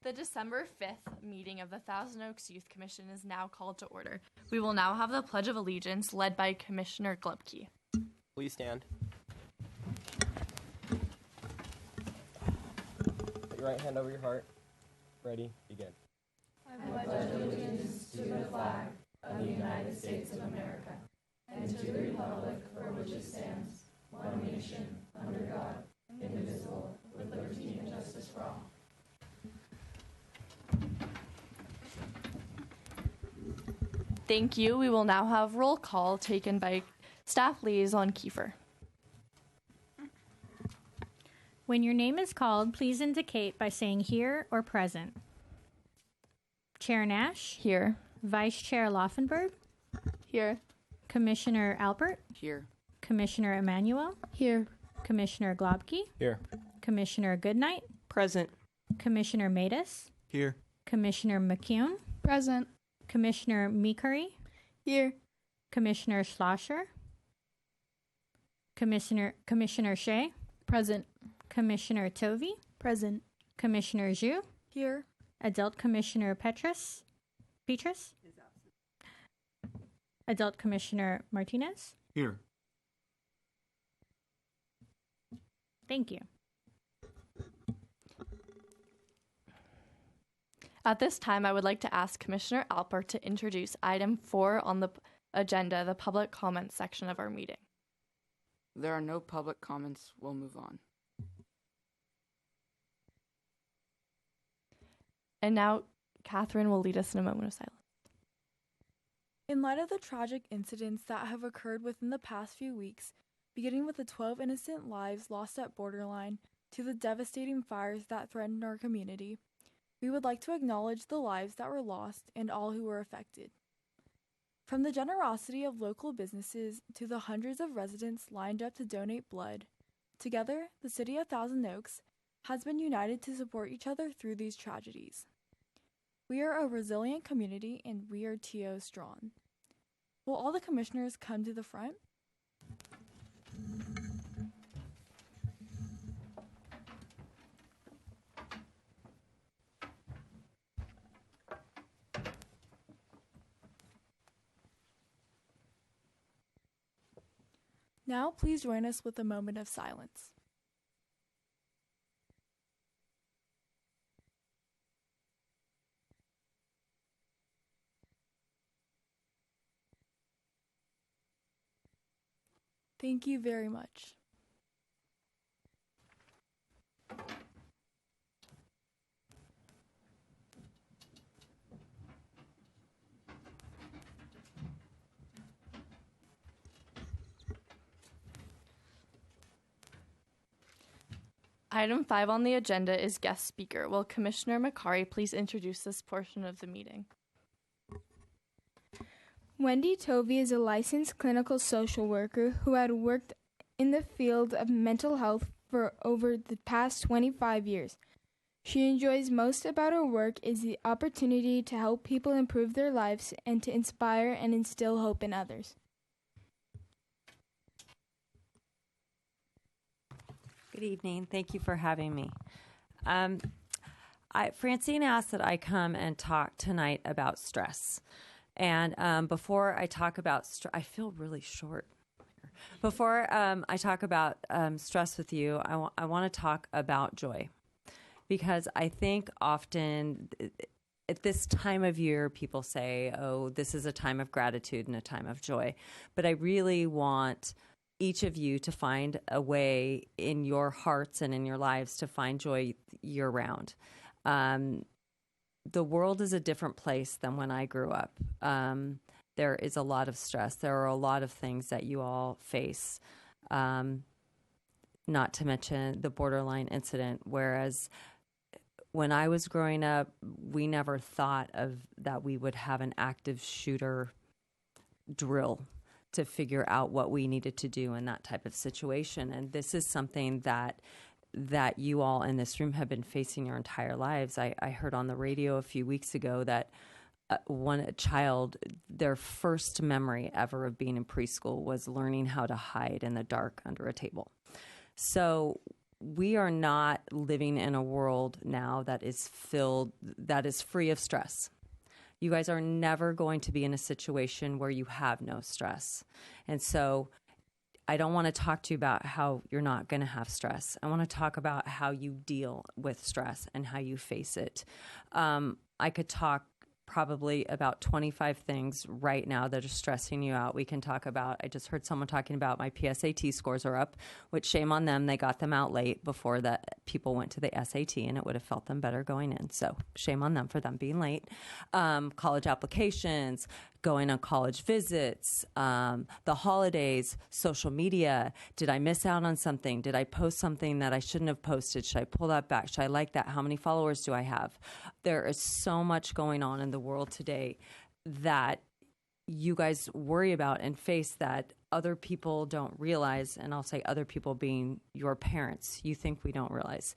The December 5th meeting of the Thousand Oaks Youth Commission is now called to order. We will now have the Pledge of Allegiance led by Commissioner Glubke. Please stand. Put your right hand over your heart. Ready, begin. I pledge allegiance to the flag of the United States of America and to the republic for which it stands, one nation, under God, indivisible, with liberty and justice for all. Thank you. We will now have roll call taken by Staff Liaison Kiefer. When your name is called, please indicate by saying here or present. Chair Nash? Here. Vice Chair Laufenberg? Here. Commissioner Alpert? Here. Commissioner Emmanuel? Here. Commissioner Globke? Here. Commissioner Goodnight? Present. Commissioner Matus? Here. Commissioner Mcewen? Present. Commissioner Meekari? Here. Commissioner Schlosser? Commissioner Shea? Present. Commissioner Tovey? Present. Commissioner Zhu? Here. Adult Commissioner Petrus? Adult Commissioner Martinez? Here. Thank you. At this time, I would like to ask Commissioner Alpert to introduce item 4 on the agenda, the public comments section of our meeting. There are no public comments. We'll move on. And now, Catherine will lead us in a moment of silence. In light of the tragic incidents that have occurred within the past few weeks, beginning with the 12 innocent lives lost at Borderline to the devastating fires that threatened our community, we would like to acknowledge the lives that were lost and all who were affected. From the generosity of local businesses to the hundreds of residents lined up to donate blood, together, the City of Thousand Oaks has been united to support each other through these tragedies. We are a resilient community and we are TO strong. Will all the commissioners come to the front? Now, please join us with a moment of silence. Thank you very much. Item 5 on the agenda is guest speaker. Will Commissioner Meekari please introduce this portion of the meeting? Wendy Tovey is a licensed clinical social worker who had worked in the field of mental health for over the past 25 years. She enjoys most about her work is the opportunity to help people improve their lives and to inspire and instill hope in others. Good evening. Thank you for having me. Francine asked that I come and talk tonight about stress. And before I talk about I feel really short. Before I talk about stress with you, I want to talk about joy. Because I think often at this time of year, people say, oh, this is a time of gratitude and a time of joy. But I really want each of you to find a way in your hearts and in your lives to find joy year-round. The world is a different place than when I grew up. There is a lot of stress. There are a lot of things that you all face, not to mention the Borderline incident, whereas when I was growing up, we never thought of that we would have an active shooter drill to figure out what we needed to do in that type of situation. And this is something that you all in this room have been facing your entire lives. I heard on the radio a few weeks ago that a child, their first memory ever of being in preschool was learning how to hide in the dark under a table. So we are not living in a world now that is free of stress. You guys are never going to be in a situation where you have no stress. And so I don't want to talk to you about how you're not going to have stress. I want to talk about how you deal with stress and how you face it. I could talk probably about 25 things right now that are stressing you out. We can talk about, I just heard someone talking about my PSAT scores are up, which shame on them. They got them out late before that people went to the SAT, and it would have felt them better going in. So shame on them for them being late. College applications, going on college visits, the holidays, social media. Did I miss out on something? Did I post something that I shouldn't have posted? Should I pull that back? Should I like that? How many followers do I have? There is so much going on in the world today that you guys worry about and face that other people don't realize. And I'll say other people being your parents. You think we don't realize.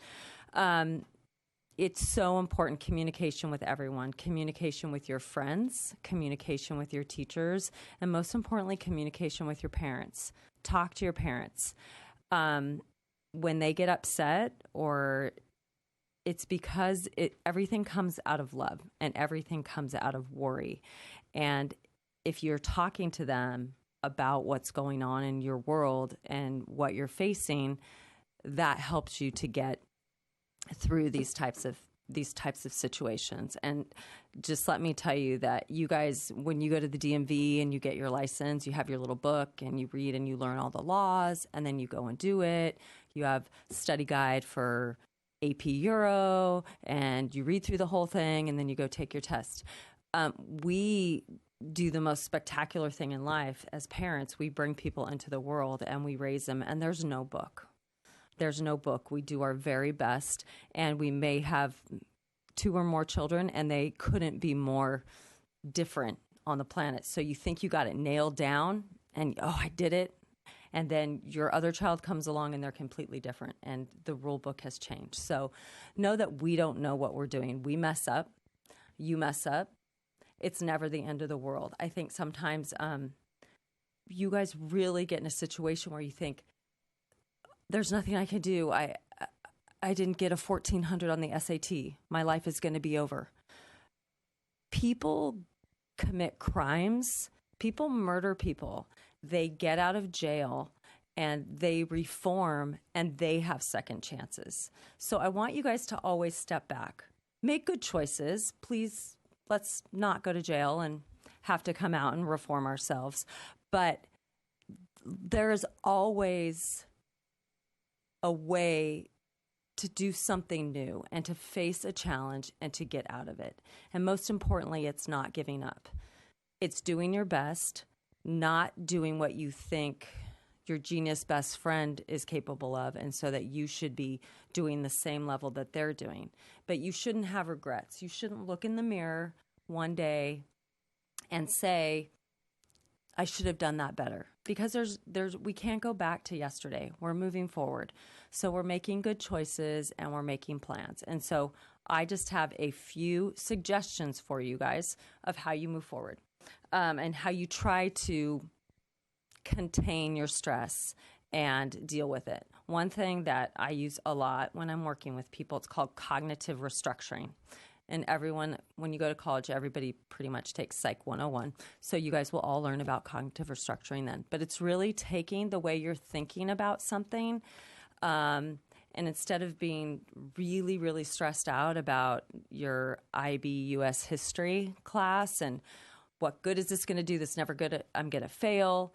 It's so important, communication with everyone, communication with your friends, communication with your teachers, and most importantly, communication with your parents. Talk to your parents. When they get upset, or it's because everything comes out of love and everything comes out of worry. And if you're talking to them about what's going on in your world and what you're facing, that helps you to get through these types of situations. And just let me tell you that you guys, when you go to the DMV and you get your license, you have your little book and you read and you learn all the laws, and then you go and do it. You have study guide for AP Euro, and you read through the whole thing, and then you go take your test. We do the most spectacular thing in life as parents. We bring people into the world and we raise them, and there's no book. There's no book. We do our very best, and we may have 2 or more children, and they couldn't be more different on the planet. So you think you got it nailed down, and I did it. And then your other child comes along and they're completely different, and the rule book has changed. So know that we don't know what we're doing. We mess up. You mess up. It's never the end of the world. I think sometimes you guys really get in a situation where you think, there's nothing I can do. I didn't get a 1400 on the SAT. My life is going to be over. People commit crimes. People murder people. They get out of jail and they reform, and they have second chances. So I want you guys to always step back. Make good choices. Please, let's not go to jail and have to come out and reform ourselves. But there's always a way to do something new and to face a challenge and to get out of it. And most importantly, it's not giving up. It's doing your best, not doing what you think your genius best friend is capable of, and so that you should be doing the same level that they're doing. But you shouldn't have regrets. You shouldn't look in the mirror one day and say, I should have done that better, because we can't go back to yesterday. We're moving forward. So we're making good choices and we're making plans. And so I just have a few suggestions for you guys of how you move forward, and how you try to contain your stress and deal with it. One thing that I use a lot when I'm working with people, it's called cognitive restructuring. And everyone, when you go to college, everybody pretty much takes Psych 101. So you guys will all learn about cognitive restructuring then. But it's really taking the way you're thinking about something, and instead of being really, really stressed out about your IB US history class and what good is this going to do, that's never good, I'm going to fail.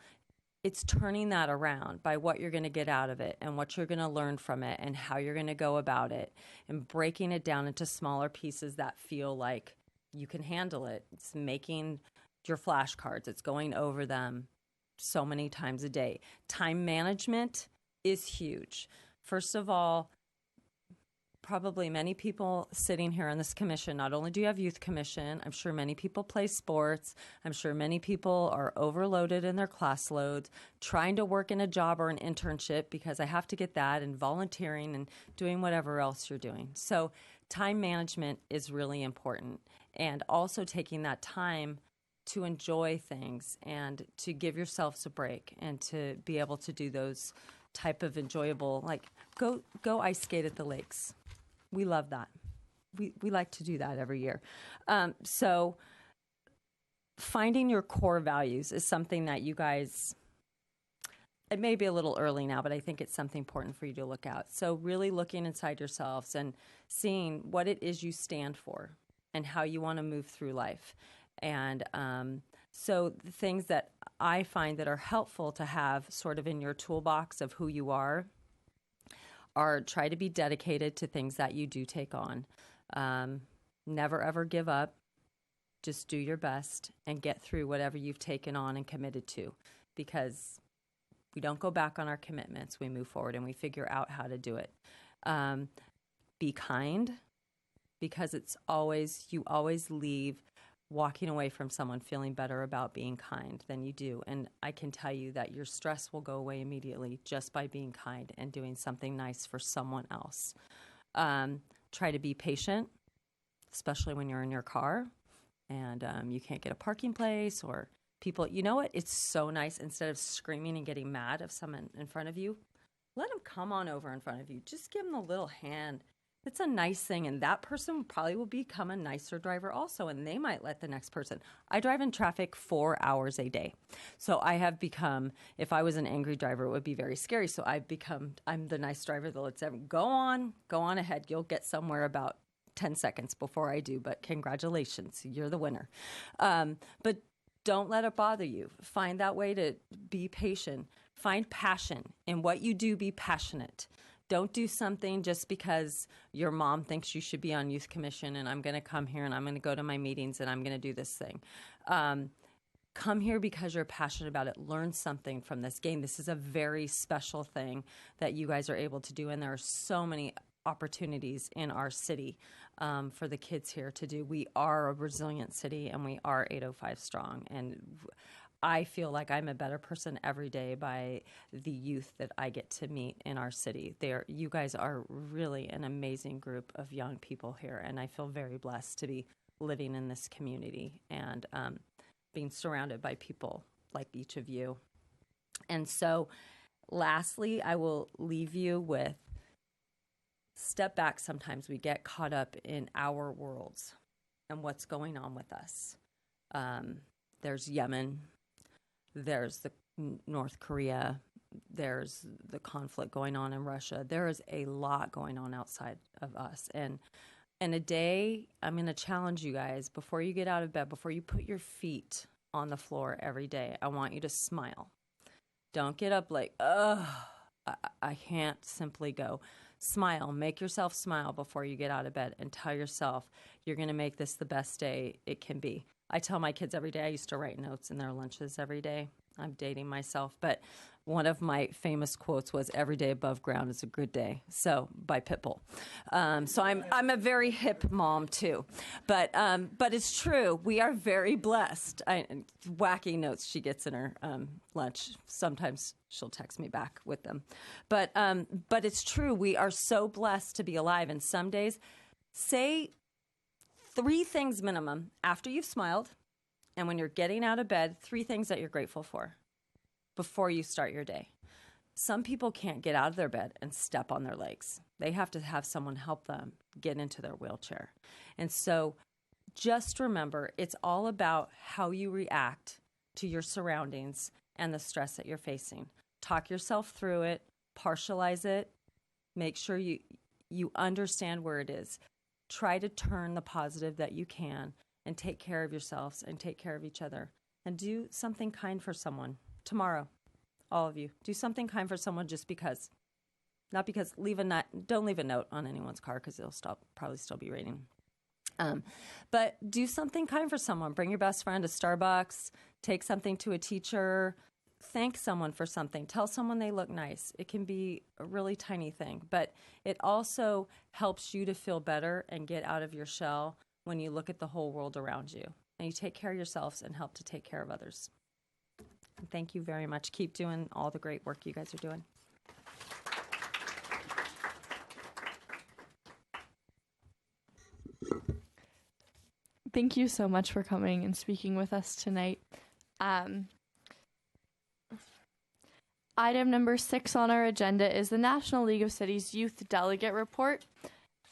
It's turning that around by what you're going to get out of it and what you're going to learn from it and how you're going to go about it, and breaking it down into smaller pieces that feel like you can handle it. It's making your flashcards. It's going over them so many times a day. Time management is huge. First of all, probably many people sitting here on this commission, not only do you have youth commission, I'm sure many people play sports. I'm sure many people are overloaded in their class loads, trying to work in a job or an internship because I have to get that, and volunteering and doing whatever else you're doing. So time management is really important, and also taking that time to enjoy things and to give yourselves a break and to be able to do those type of enjoyable, like go ice skate at the lakes. We love that. We like to do that every year. So finding your core values is something that you guys, it may be a little early now, but I think it's something important for you to look at. So really looking inside yourselves and seeing what it is you stand for and how you want to move through life. And so the things that I find that are helpful to have sort of in your toolbox of who you are try to be dedicated to things that you do take on. Never, ever give up. Just do your best and get through whatever you've taken on and committed to, because we don't go back on our commitments. We move forward and we figure out how to do it. Be kind, because you always leave walking away from someone feeling better about being kind than you do. And I can tell you that your stress will go away immediately just by being kind and doing something nice for someone else. Try to be patient, especially when you're in your car and you can't get a parking place, or people, you know what? It's so nice, instead of screaming and getting mad if someone in front of you, let them come on over in front of you. Just give them a little hand. It's a nice thing, and that person probably will become a nicer driver also, and they might let the next person. I drive in traffic 4 hours a day. So I have become, if I was an angry driver, it would be very scary. So I'm the nice driver that lets everyone go on ahead. You'll get somewhere about 10 seconds before I do, but congratulations, you're the winner. But don't let it bother you. Find that way to be patient. Find passion in what you do. Be passionate. Don't do something just because your mom thinks you should be on youth commission and I'm going to come here and I'm going to go to my meetings and I'm going to do this thing. Come here because you're passionate about it. Learn something from this game. This is a very special thing that you guys are able to do, and there are so many opportunities in our city for the kids here to do. We are a resilient city, and we are 805 strong, and I feel like I'm a better person every day by the youth that I get to meet in our city. You guys are really an amazing group of young people here, and I feel very blessed to be living in this community and being surrounded by people like each of you. And so lastly, I will leave you with, step back. Sometimes we get caught up in our worlds and what's going on with us. There's Yemen. There's the North Korea. There's the conflict going on in Russia. There is a lot going on outside of us. And in a day, I'm going to challenge you guys, before you get out of bed, before you put your feet on the floor every day, I want you to smile. Don't get up like, I can't simply go. Smile. Make yourself smile before you get out of bed, and tell yourself you're going to make this the best day it can be. I tell my kids every day. I used to write notes in their lunches every day. I'm dating myself, but one of my famous quotes was, "Every day above ground is a good day." So by Pitbull. So I'm a very hip mom too, but it's true. We are very blessed. Wacky notes she gets in her lunch. Sometimes she'll text me back with them, but it's true. We are so blessed to be alive. And some days, say 3 things minimum after you've smiled, and when you're getting out of bed, 3 things that you're grateful for before you start your day. Some people can't get out of their bed and step on their legs. They have to have someone help them get into their wheelchair. And so just remember, it's all about how you react to your surroundings and the stress that you're facing. Talk yourself through it, partialize it, make sure you understand where it is. Try to turn the positive that you can and take care of yourselves and take care of each other. And do something kind for someone tomorrow. All of you. Do something kind for someone just because. Not because. Don't leave a note on anyone's car because they'll probably still be raining. But do something kind for someone. Bring your best friend to Starbucks. Take something to a teacher. Thank someone for something. Tell someone they look nice. It can be a really tiny thing, but it also helps you to feel better and get out of your shell when you look at the whole world around you. And you take care of yourselves and help to take care of others. And thank you very much. Keep doing all the great work you guys are doing. Thank you so much for coming and speaking with us tonight. Item number 6 on our agenda is the National League of Cities Youth Delegate Report.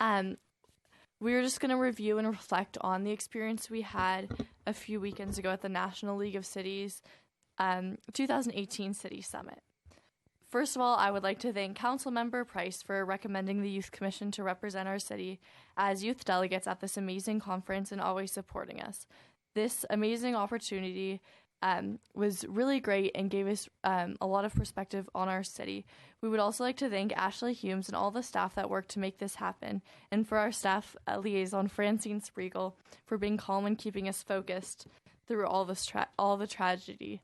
We're just going to review and reflect on the experience we had a few weekends ago at the National League of Cities 2018 City Summit. First of all, I would like to thank Councilmember Price for recommending the Youth Commission to represent our city as youth delegates at this amazing conference and always supporting us. This amazing opportunity was really great and gave us a lot of perspective on our city. We would also like to thank Ashley Humes and all the staff that worked to make this happen, and for our staff liaison, Francine Spriegel, for being calm and keeping us focused through all the tragedy.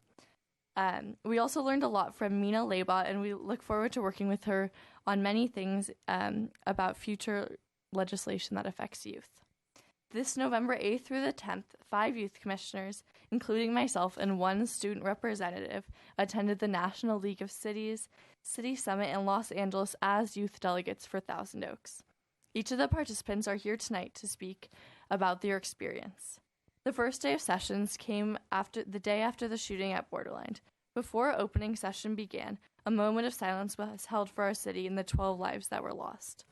We also learned a lot from Mina Labot, and we look forward to working with her on many things about future legislation that affects youth. This November 8th through the 10th, 5 youth commissioners, including myself and 1 student representative, attended the National League of Cities City Summit in Los Angeles as youth delegates for Thousand Oaks. Each of the participants are here tonight to speak about their experience. The first day of sessions came the day after the shooting at Borderline. Before opening session began, a moment of silence was held for our city and the 12 lives that were lost.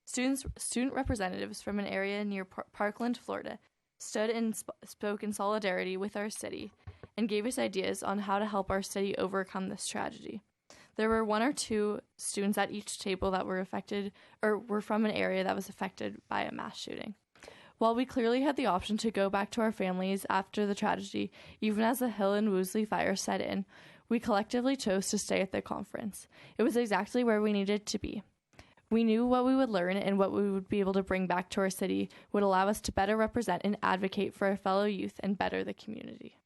Student representatives from an area near Parkland, Florida, stood and spoke in solidarity with our city and gave us ideas on how to help our city overcome this tragedy. There were 1 or 2 students at each table that were affected or were from an area that was affected by a mass shooting. While we clearly had the option to go back to our families after the tragedy, even as the Hill and Woolsey fire set in, we collectively chose to stay at the conference. It was exactly where we needed to be. We knew what we would learn and what we would be able to bring back to our city would allow us to better represent and advocate for our fellow youth and better the community.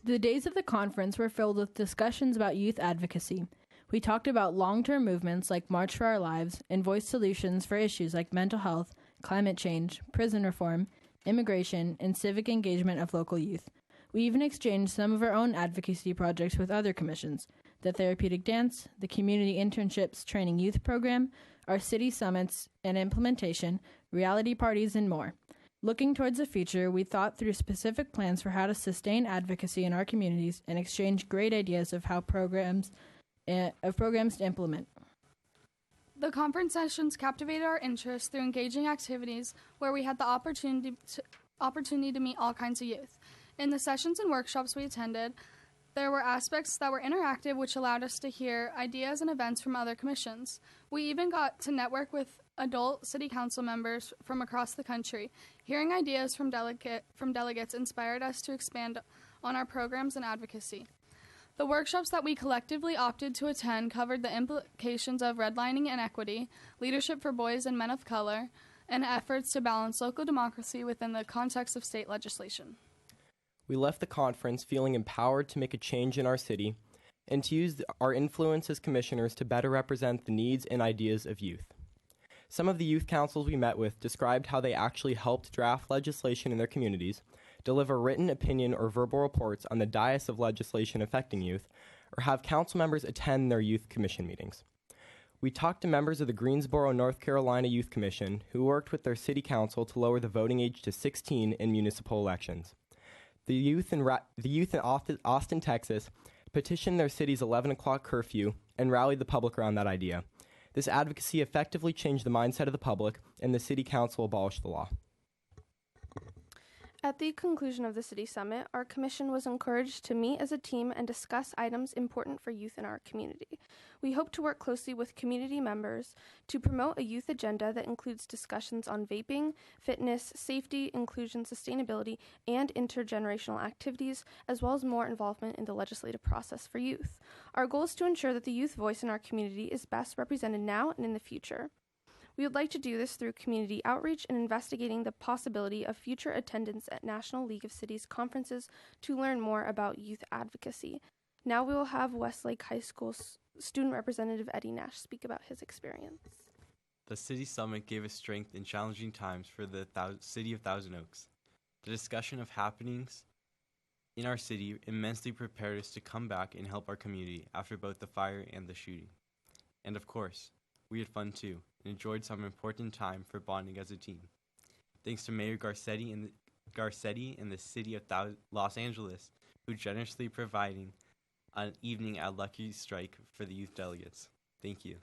The days of the conference were filled with discussions about youth advocacy. We talked about long-term movements like March for Our Lives and voiced solutions for issues like mental health, climate change, prison reform, immigration, and civic engagement of local youth. We even exchanged some of our own advocacy projects with other commissions: the Therapeutic Dance, the Community Internships Training Youth Program, our city summits and implementation, reality parties, and more. Looking towards the future, we thought through specific plans for how to sustain advocacy in our communities and exchange great ideas of how programs to implement. The conference sessions captivated our interest through engaging activities where we had the opportunity to meet all kinds of youth. In the sessions and workshops we attended, there were aspects that were interactive, which allowed us to hear ideas and events from other commissions. We even got to network with adult city council members from across the country. Hearing ideas from delegates inspired us to expand on our programs and advocacy. The workshops that we collectively opted to attend covered the implications of redlining and equity, leadership for boys and men of color, and efforts to balance local democracy within the context of state legislation. We left the conference feeling empowered to make a change in our city and to use our influence as commissioners to better represent the needs and ideas of youth. Some of the youth councils we met with described how they actually helped draft legislation in their communities, deliver written opinion or verbal reports on the dais of legislation affecting youth, or have council members attend their youth commission meetings. We talked to members of the Greensboro, North Carolina Youth Commission who worked with their city council to lower the voting age to 16 in municipal elections. The youth in Austin, Texas, petitioned their city's 11 o'clock curfew and rallied the public around that idea. This advocacy effectively changed the mindset of the public, and the city council abolished the law. At the conclusion of the City Summit, our commission was encouraged to meet as a team and discuss items important for youth in our community. We hope to work closely with community members to promote a youth agenda that includes discussions on vaping, fitness, safety, inclusion, sustainability, and intergenerational activities, as well as more involvement in the legislative process for youth. Our goal is to ensure that the youth voice in our community is best represented now and in the future. We would like to do this through community outreach and investigating the possibility of future attendance at National League of Cities conferences to learn more about youth advocacy. Now we will have Westlake High School student representative Eddie Nash speak about his experience. The City Summit gave us strength in challenging times for the city of Thousand Oaks. The discussion of happenings in our city immensely prepared us to come back and help our community after both the fire and the shooting. And of course, we had fun too, and enjoyed some important time for bonding as a team. Thanks to Mayor Garcetti and the City of Los Angeles, who generously providing an evening at Lucky Strike for the youth delegates. Thank you.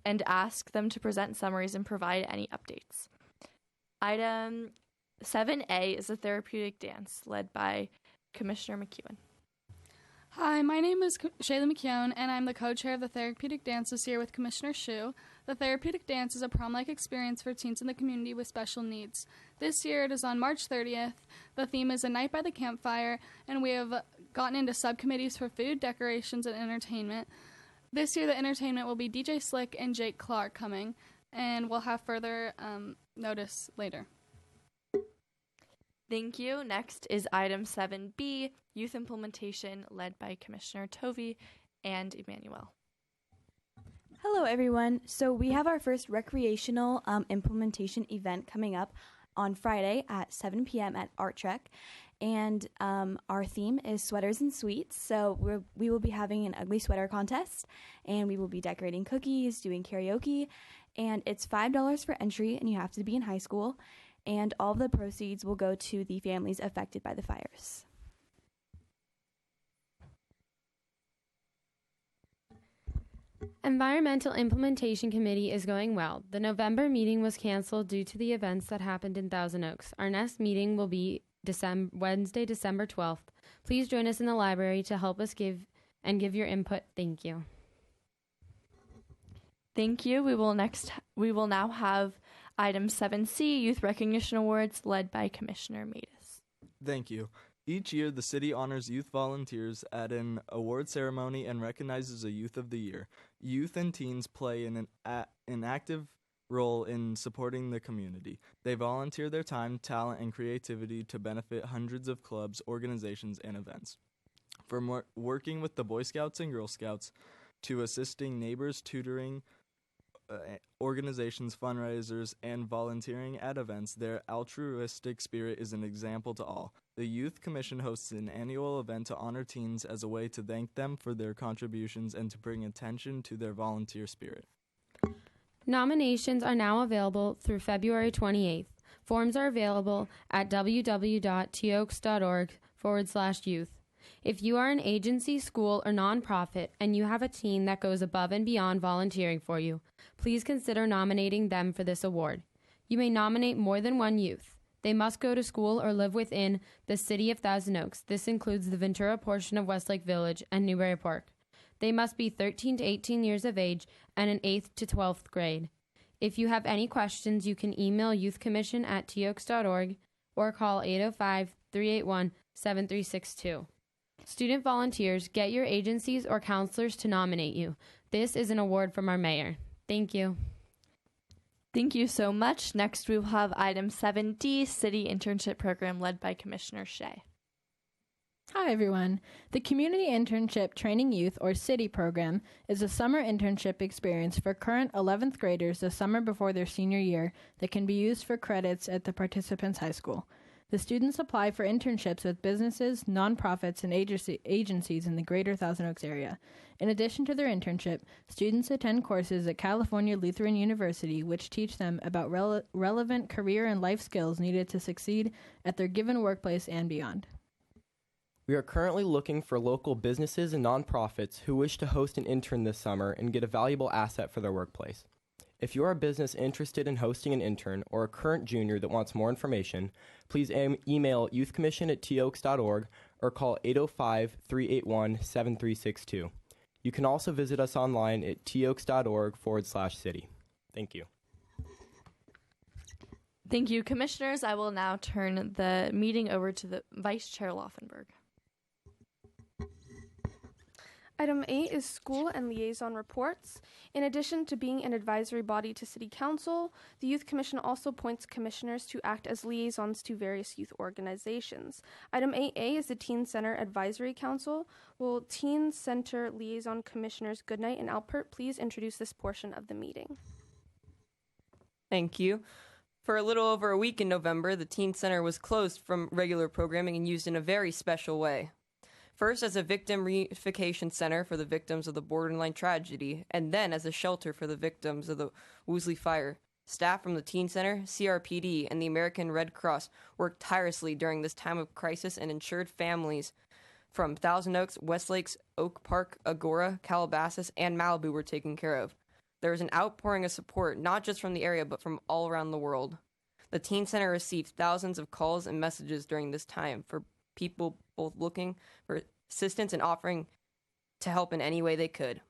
And ask them to present summaries and provide any updates. Item 7A is a therapeutic dance led by Commissioner Mcewen. Hi, my name is Shayla Mcewen, and I'm the co-chair of the Therapeutic Dance this year with Commissioner Shu. The Therapeutic Dance is a prom-like experience for teens in the community with special needs. This year it is on March 30th. The theme is A Night by the Campfire, and we have gotten into subcommittees for food, decorations, and entertainment. This year the entertainment will be DJ Slick and Jake Clark coming, and we'll have further notice later. Thank you. Next is item 7B, youth implementation, led by Commissioner Tovey and Emmanuel. Hello, everyone. So we have our first recreational implementation event coming up on Friday at 7 p.m. at Art Trek. And our theme is sweaters and sweets. So we will be having an ugly sweater contest, and we will be decorating cookies, doing karaoke, and it's $5 for entry, and you have to be in high school. And all of the proceeds will go to the families affected by the fires. Environmental Implementation Committee is going well. The November meeting was canceled due to the events that happened in Thousand Oaks. Our next meeting will be Wednesday, December 12th. Please join us in the library to help us give your input. Thank you. Thank you. We will now have item 7C, Youth Recognition Awards, led by Commissioner Matus. Thank you. Each year, the city honors youth volunteers at an award ceremony and recognizes a Youth of the Year. Youth and teens play an active role in supporting the community. They volunteer their time, talent, and creativity to benefit hundreds of clubs, organizations, and events. From working with the Boy Scouts and Girl Scouts to assisting neighbors, tutoring, organizations, fundraisers, and volunteering at events, their altruistic spirit is an example to all. The Youth Commission hosts an annual event to honor teens as a way to thank them for their contributions and to bring attention to their volunteer spirit. Nominations are now available through February 28th. Forms are available at www.toaks.org/youth. If you are an agency, school, or nonprofit and you have a teen that goes above and beyond volunteering for you, please consider nominating them for this award. You may nominate more than one youth. They must go to school or live within the city of Thousand Oaks. This includes the Ventura portion of Westlake Village and Newbury Park. They must be 13 to 18 years of age and in 8th to 12th grade. If you have any questions, you can email youthcommission@toaks.org or call 805-381-7362. Student volunteers, get your agencies or counselors to nominate you. This is an award from our mayor. Thank you. Thank you so much. Next, we will have item 7D, City Internship Program, led by Commissioner Shea. Hi, everyone. The Community Internship Training Youth, or CITY program, is a summer internship experience for current 11th graders the summer before their senior year that can be used for credits at the participant's high school. The students apply for internships with businesses, nonprofits, and agencies in the greater Thousand Oaks area. In addition to their internship, students attend courses at California Lutheran University, which teach them about relevant career and life skills needed to succeed at their given workplace and beyond. We are currently looking for local businesses and nonprofits who wish to host an intern this summer and get a valuable asset for their workplace. If you are a business interested in hosting an intern or a current junior that wants more information, please email youthcommission@toaks.org or call 805-381-7362. You can also visit us online at toaks.org/city. Thank you. Thank you, Commissioners. I will now turn the meeting over to the Vice Chair Laufenberg. Item 8 is school and liaison reports. In addition to being an advisory body to City Council, the Youth Commission also appoints commissioners to act as liaisons to various youth organizations. Item 8A is the Teen Center Advisory Council. Will Teen Center Liaison Commissioners Goodnight and Alpert please introduce this portion of the meeting? Thank you. For a little over a week in November, the Teen Center was closed from regular programming and used in a very special way. First as a victim reunification center for the victims of the borderline tragedy, and then as a shelter for the victims of the Woolsey fire. Staff from the Teen Center, CRPD, and the American Red Cross worked tirelessly during this time of crisis and ensured families from Thousand Oaks, Westlakes, Oak Park, Agora, Calabasas, and Malibu were taken care of. There was an outpouring of support, not just from the area, but from all around the world. The Teen Center received thousands of calls and messages during this time for people both looking for assistance and offering to help in any way they could.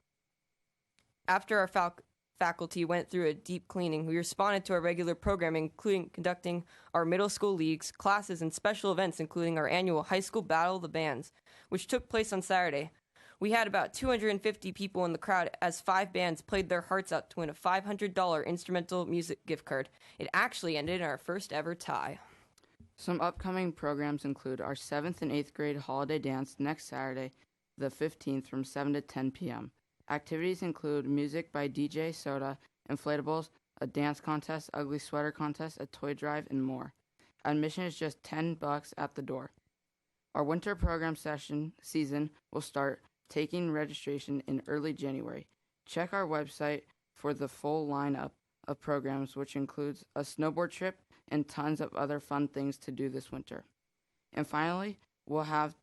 After our faculty went through a deep cleaning, we responded to our regular programming, including conducting our middle school leagues, classes, and special events, including our annual high school Battle of the Bands, which took place on Saturday. We had about 250 people in the crowd as 5 bands played their hearts out to win a $500 instrumental music gift card. It actually ended in our first ever tie. Some upcoming programs include our 7th and 8th grade holiday dance next Saturday, the 15th from 7 to 10 p.m. Activities include music by DJ Soda, inflatables, a dance contest, ugly sweater contest, a toy drive, and more. Admission is just $10 at the door. Our winter program season will start taking registration in early January. Check our website for the full lineup of programs, which includes a snowboard trip and tons of other fun things to do this winter. And finally, we'll have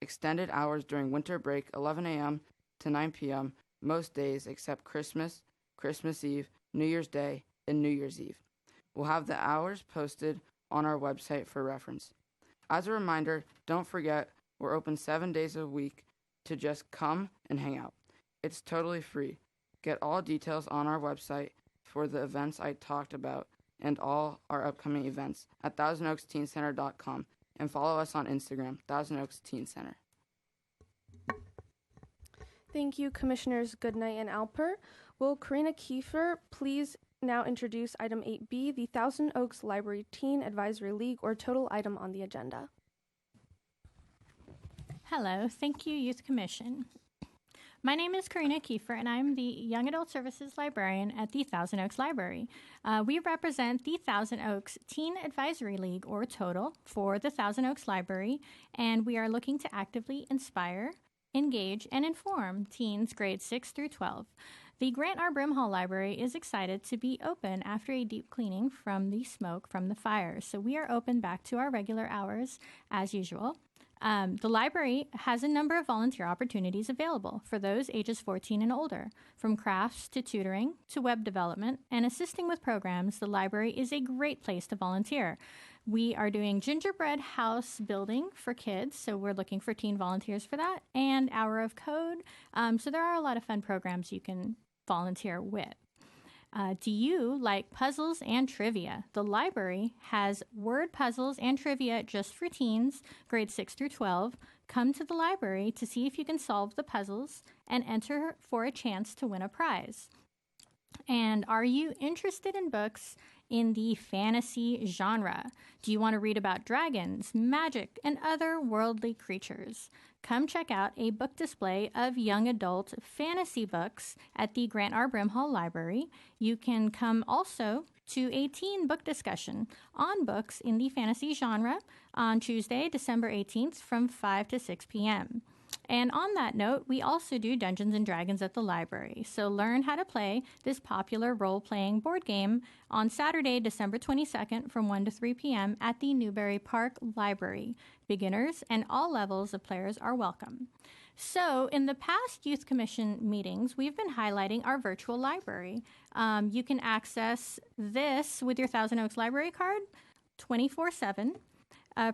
extended hours during winter break, 11 a.m. to 9 p.m. most days except Christmas, Christmas Eve, New Year's Day, and New Year's Eve. We'll have the hours posted on our website for reference. As a reminder, don't forget, we're open 7 days a week to just come and hang out. It's totally free. Get all details on our website for the events I talked about and all our upcoming events at thousandoaksteencenter.com and follow us on Instagram, Thousand Oaks Teen Center. Thank you, Commissioners Goodnight and Alper. Will Karina Kiefer please now introduce item 8B, the Thousand Oaks Library Teen Advisory League, or total item on the agenda? Hello, thank you, Youth Commission. My name is Karina Kiefer, and I'm the Young Adult Services Librarian at the Thousand Oaks Library. We represent the Thousand Oaks Teen Advisory League, or TOTAL, for the Thousand Oaks Library, and we are looking to actively inspire, engage, and inform teens grades 6 through 12. The Grant R. Brimhall Library is excited to be open after a deep cleaning from the smoke from the fire, so we are open back to our regular hours as usual. The library has a number of volunteer opportunities available for those ages 14 and older. From crafts to tutoring to web development and assisting with programs, the library is a great place to volunteer. We are doing gingerbread house building for kids, so we're looking for teen volunteers for that, and Hour of Code. So there are a lot of fun programs you can volunteer with. Do you like puzzles and trivia? The library has word puzzles and trivia just for teens, grades 6 through 12. Come to the library to see if you can solve the puzzles and enter for a chance to win a prize. And are you interested in books in the fantasy genre? Do you want to read about dragons, magic, and other worldly creatures? Come check out a book display of young adult fantasy books at the Grant R. Brimhall Library. You can come also to a teen book discussion on books in the fantasy genre on Tuesday, December 18th from 5 to 6 p.m. And on that note, we also do Dungeons and Dragons at the library. So learn how to play this popular role-playing board game on Saturday, December 22nd from 1 to 3 p.m. at the Newberry Park Library. Beginners and all levels of players are welcome. So in the past Youth Commission meetings, we've been highlighting our virtual library. You can access this with your Thousand Oaks Library card 24/7.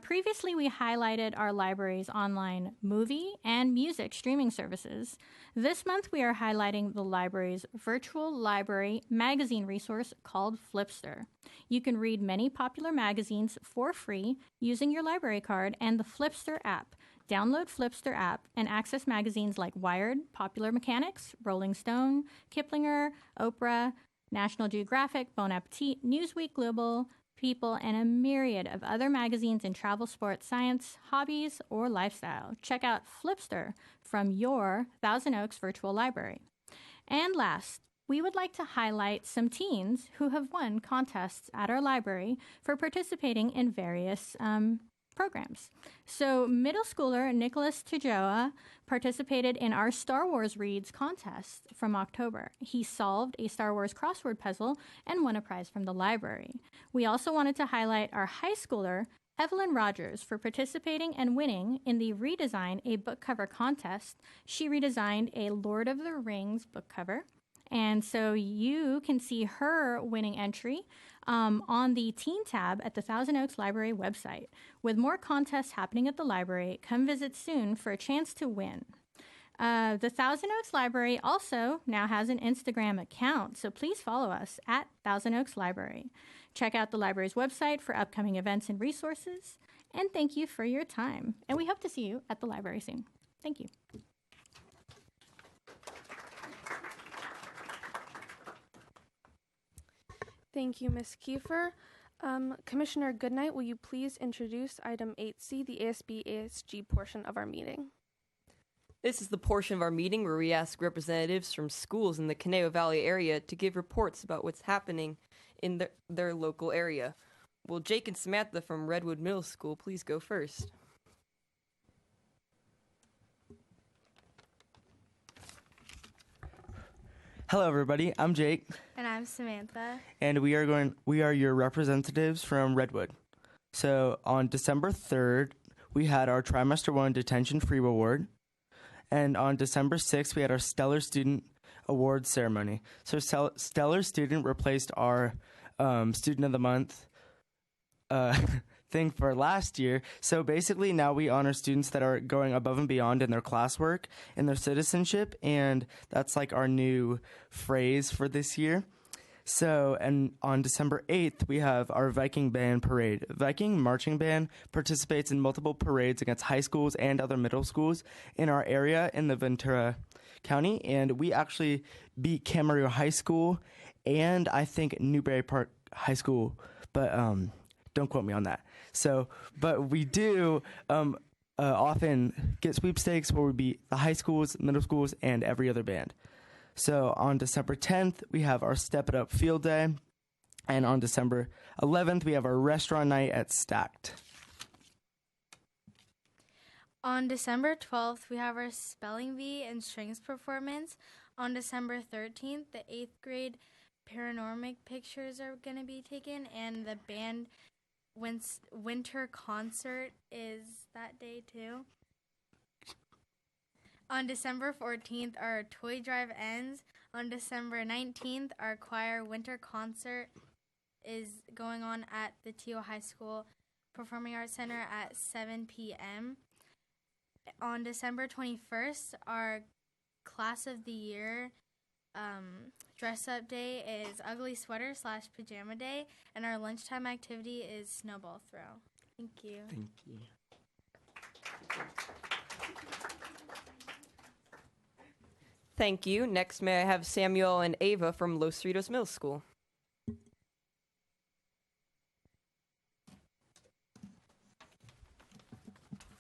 Previously, we highlighted our library's online movie and music streaming services. This month, we are highlighting the library's virtual library magazine resource called Flipster. You can read many popular magazines for free using your library card and the Flipster app. Download Flipster app and access magazines like Wired, Popular Mechanics, Rolling Stone, Kiplinger, Oprah, National Geographic, Bon Appetit, Newsweek Global, People, and a myriad of other magazines in travel, sports, science, hobbies, or lifestyle. Check out Flipster from your Thousand Oaks Virtual Library. And last, we would like to highlight some teens who have won contests at our library for participating in various programs. So middle schooler Nicholas Tajoa participated in our Star Wars Reads contest from October. He solved a Star Wars crossword puzzle and won a prize from the library. We also wanted to highlight our high schooler Evelyn Rogers for participating and winning in the Redesign a Book Cover contest. She redesigned a Lord of the Rings book cover. And so you can see her winning entry on the Teen tab at the Thousand Oaks Library website. With more contests happening at the library, come visit soon for a chance to win. The Thousand Oaks Library also now has an Instagram account, so please follow us at Thousand Oaks Library. Check out the library's website for upcoming events and resources. And thank you for your time. And we hope to see you at the library soon. Thank you. Thank you, Ms. Kiefer. Commissioner Goodnight, will you please introduce item 8C, the ASB-ASG portion of our meeting? This is the portion of our meeting where we ask representatives from schools in the Conejo Valley area to give reports about what's happening in their local area. Will Jake and Samantha from Redwood Middle School please go first? Hello, everybody. I'm Jake. And I'm Samantha. And we are your representatives from Redwood. So on December 3rd, we had our Trimester 1 Detention Free Award. And on December 6th, we had our Stellar Student Award ceremony. So Stellar Student replaced our Student of the Month thing for last year. So basically now we honor students that are going above and beyond in their classwork and their citizenship, and that's like our new phrase for this year. So, and on December 8th, we have our Viking Band Parade. Viking Marching Band participates in multiple parades against high schools and other middle schools in our area in the Ventura County, and we actually beat Camarillo High School and I think Newberry Park High School, but don't quote me on that. So, but we do often get sweepstakes where we beat the high schools, middle schools, and every other band. So on December 10th, we have our Step It Up Field Day. And on December 11th, we have our restaurant night at Stacked. On December 12th, we have our Spelling Bee and Strings performance. On December 13th, the 8th grade paranormal pictures are going to be taken, and the band winter concert is that day too. On December 14th, our toy drive ends. On December 19th, our choir winter concert is going on at the Teal High School Performing Arts Center at 7 p.m. On December 21st, our class of the year dress up day is ugly sweater / pajama day, and our lunchtime activity is snowball throw. Thank you. Thank you. Thank you. Next, may I have Samuel and Ava from Los Cerritos Middle School.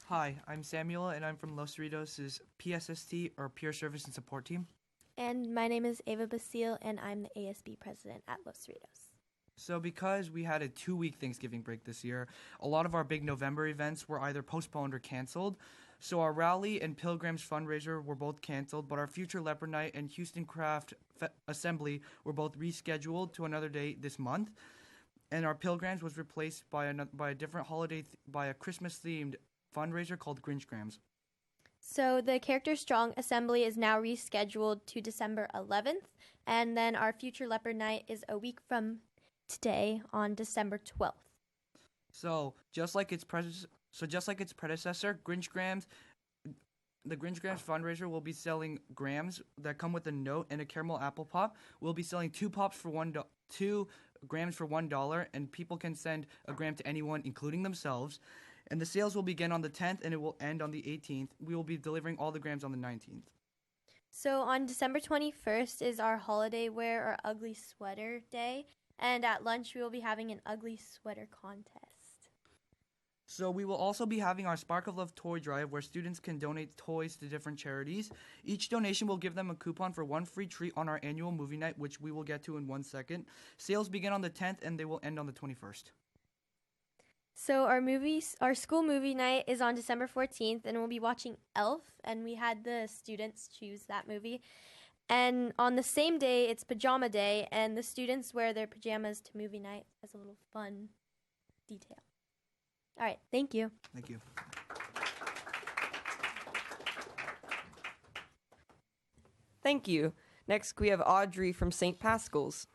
Hi, I'm Samuel, and I'm from Los Cerritos' PSST, or Peer Service and Support Team. And my name is Ava Basile, and I'm the ASB president at Los Cerritos. So because we had a 2-week Thanksgiving break this year, a lot of our big November events were either postponed or canceled. So our rally and Pilgrims fundraiser were both canceled, but our Future Leopard Night and Houston Craft Assembly were both rescheduled to another date this month. And our Pilgrims was replaced by a different holiday, by a Christmas-themed fundraiser called Grinchgrams. So the Character Strong Assembly is now rescheduled to December 11th, and then our Future Leopard Night is a week from today on December 12th. So just like its predecessor, Grinchgrams, the Grinchgrams fundraiser will be selling grams that come with a note and a caramel apple pop. We'll be selling 2 grams for $1, and people can send a gram to anyone, including themselves. And the sales will begin on the 10th, and it will end on the 18th. We will be delivering all the grams on the 19th. So on December 21st is our holiday wear or ugly sweater day, and at lunch we will be having an ugly sweater contest. So we will also be having our Spark of Love toy drive where students can donate toys to different charities. Each donation will give them a coupon for 1 free treat on our annual movie night, which we will get to in 1 second. Sales begin on the 10th, and they will end on the 21st. So our school movie night is on December 14th, and we'll be watching Elf, and we had the students choose that movie. And on the same day, it's pajama day, and the students wear their pajamas to movie night as a little fun detail. All right, thank you. Thank you. Thank you. Next, we have Audrey from St. Pascal's.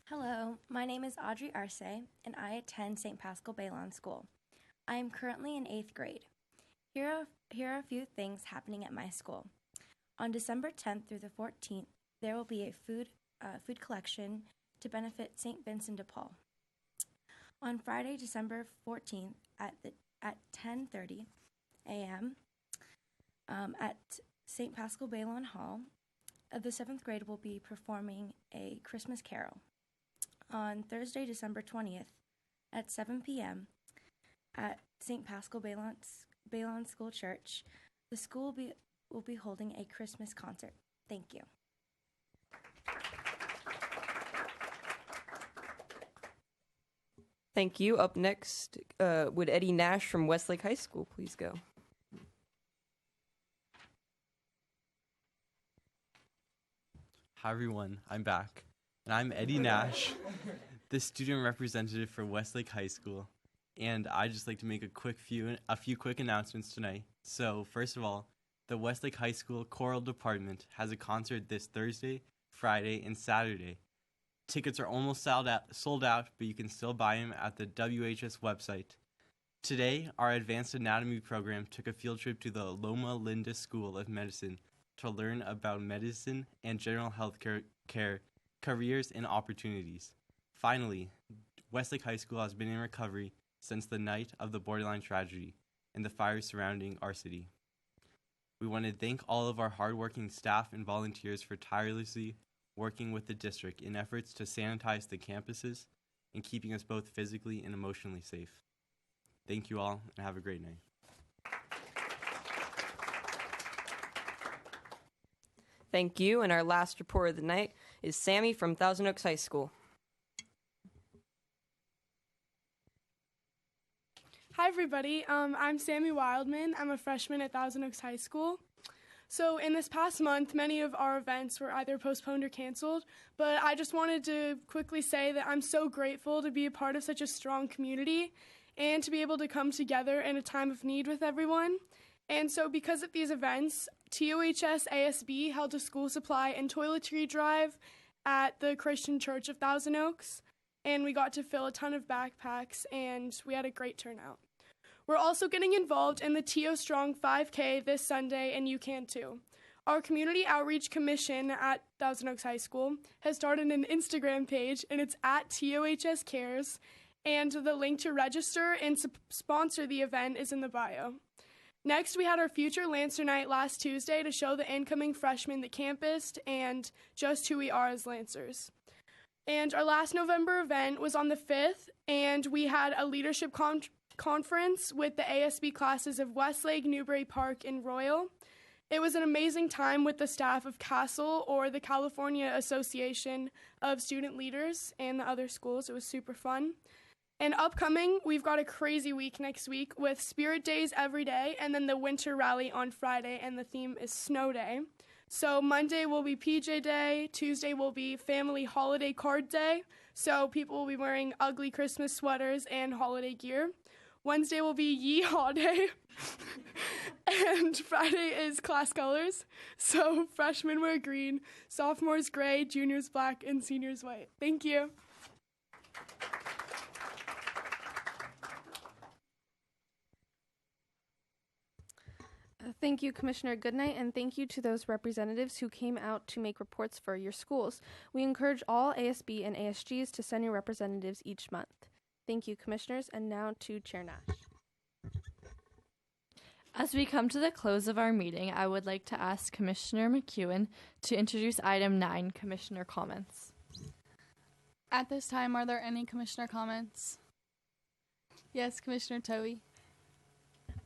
Hello, my name is Audrey Arce, and I attend St. Pascal Baylon School. I am currently in 8th grade. Here are a few things happening at my school. On December 10th through the 14th, there will be a food collection to benefit St. Vincent de Paul. On Friday, December 14th at 10:30 a.m. At St. Pascal Baylon Hall, the 7th grade will be performing a Christmas carol. On Thursday, December 20th at 7 p.m. at St. Pascal Baylon School Church, the school will be holding a Christmas concert. Thank you. Thank you. Up next, would Eddie Nash from Westlake High School please go? Hi everyone, I'm back. And I'm Eddie Nash, the student representative for Westlake High School. And I'd just like to make a few quick announcements tonight. So first of all, the Westlake High School Choral Department has a concert this Thursday, Friday, and Saturday. Tickets are almost sold out, but you can still buy them at the WHS website. Today, our advanced anatomy program took a field trip to the Loma Linda School of Medicine to learn about medicine and general health care careers and opportunities. Finally, Westlake High School has been in recovery since the night of the borderline tragedy and the fires surrounding our city. We want to thank all of our hardworking staff and volunteers for tirelessly working with the district in efforts to sanitize the campuses and keeping us both physically and emotionally safe. Thank you all, and have a great night. Thank you. And our last report of the night is Sammy from Thousand Oaks High School. Hi, everybody. I'm Sammy Wildman. I'm a freshman at Thousand Oaks High School. So in this past month, many of our events were either postponed or canceled, but I just wanted to quickly say that I'm so grateful to be a part of such a strong community and to be able to come together in a time of need with everyone. And so because of these events, TOHS ASB held a school supply and toiletry drive at the Christian Church of Thousand Oaks, and we got to fill a ton of backpacks, and we had a great turnout. We're also getting involved in the TO Strong 5K this Sunday, and you can too. Our Community Outreach Commission at Thousand Oaks High School has started an Instagram page, and it's at TOHS Cares, and the link to register and sponsor the event is in the bio. Next, we had our Future Lancer Night last Tuesday to show the incoming freshmen the campus and just who we are as Lancers. And our last November event was on the 5th, and we had a leadership conference with the ASB classes of Westlake, Newbury Park, and Royal. It was an amazing time with the staff of CASTLE, or the California Association of Student Leaders, and the other schools. It was super fun. And upcoming, we've got a crazy week next week with Spirit Days every day, and then the Winter Rally on Friday, and the theme is Snow Day. So Monday will be PJ Day, Tuesday will be Family Holiday Card Day, so people will be wearing ugly Christmas sweaters and holiday gear. Wednesday will be Yeehaw Day, and Friday is class colors, so freshmen wear green, sophomores gray, juniors black, and seniors white. Thank you. Thank you, Commissioner Goodnight, and thank you to those representatives who came out to make reports for your schools. We encourage all ASB and ASGs to send your representatives each month. Thank you, Commissioners, and now to Chair Nash. As we come to the close of our meeting, I would like to ask Commissioner Mcewen to introduce item 9, Commissioner Comments. At this time, are there any Commissioner comments? Yes, Commissioner Towie.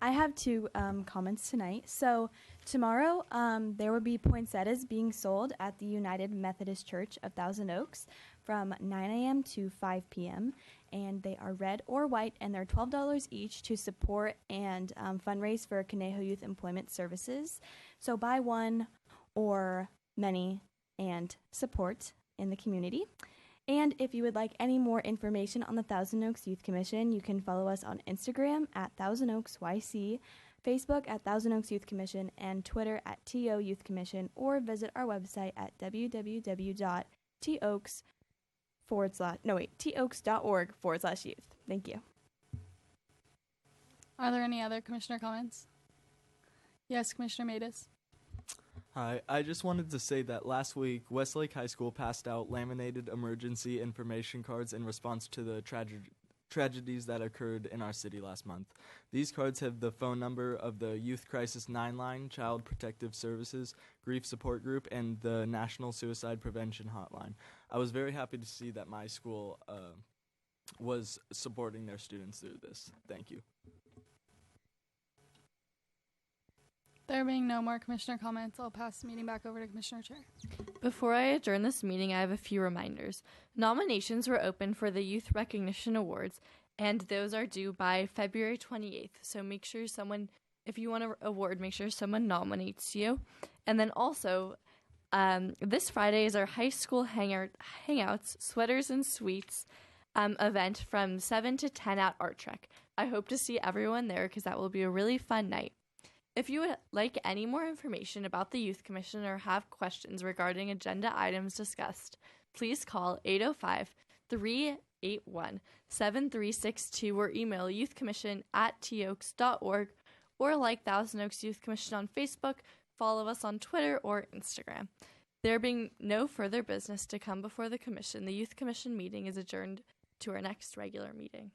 I have two comments tonight. So tomorrow there will be poinsettias being sold at the United Methodist Church of Thousand Oaks from 9 a.m. to 5 p.m. And they are red or white, and they're $12 each to support and fundraise for Conejo Youth Employment Services. So buy one or many and support in the community. And if you would like any more information on the Thousand Oaks Youth Commission, you can follow us on Instagram at Thousand Oaks YC, Facebook at Thousand Oaks Youth Commission, and Twitter at TO Youth Commission, or visit our website at toaks.org/youth. Thank you. Are there any other commissioner comments? Yes, Commissioner Matus. Hi, I just wanted to say that last week, Westlake High School passed out laminated emergency information cards in response to the tragedies that occurred in our city last month. These cards have the phone number of the Youth Crisis 9 line, Child Protective Services, Grief Support Group, and the National Suicide Prevention Hotline. I was very happy to see that my school was supporting their students through this. Thank you. There being no more commissioner comments, I'll pass the meeting back over to Commissioner Chair. Before I adjourn this meeting, I have a few reminders. Nominations were open for the Youth Recognition Awards, and those are due by February 28th. So make sure someone, if you want an award, make sure someone nominates you. And then also, this Friday is our high school hangouts, sweaters and sweets event from 7 to 10 at Art Trek. I hope to see everyone there because that will be a really fun night. If you would like any more information about the Youth Commission or have questions regarding agenda items discussed, please call 805-381-7362 or email youthcommission@toaks.org or like Thousand Oaks Youth Commission on Facebook, follow us on Twitter or Instagram. There being no further business to come before the Commission, the Youth Commission meeting is adjourned to our next regular meeting.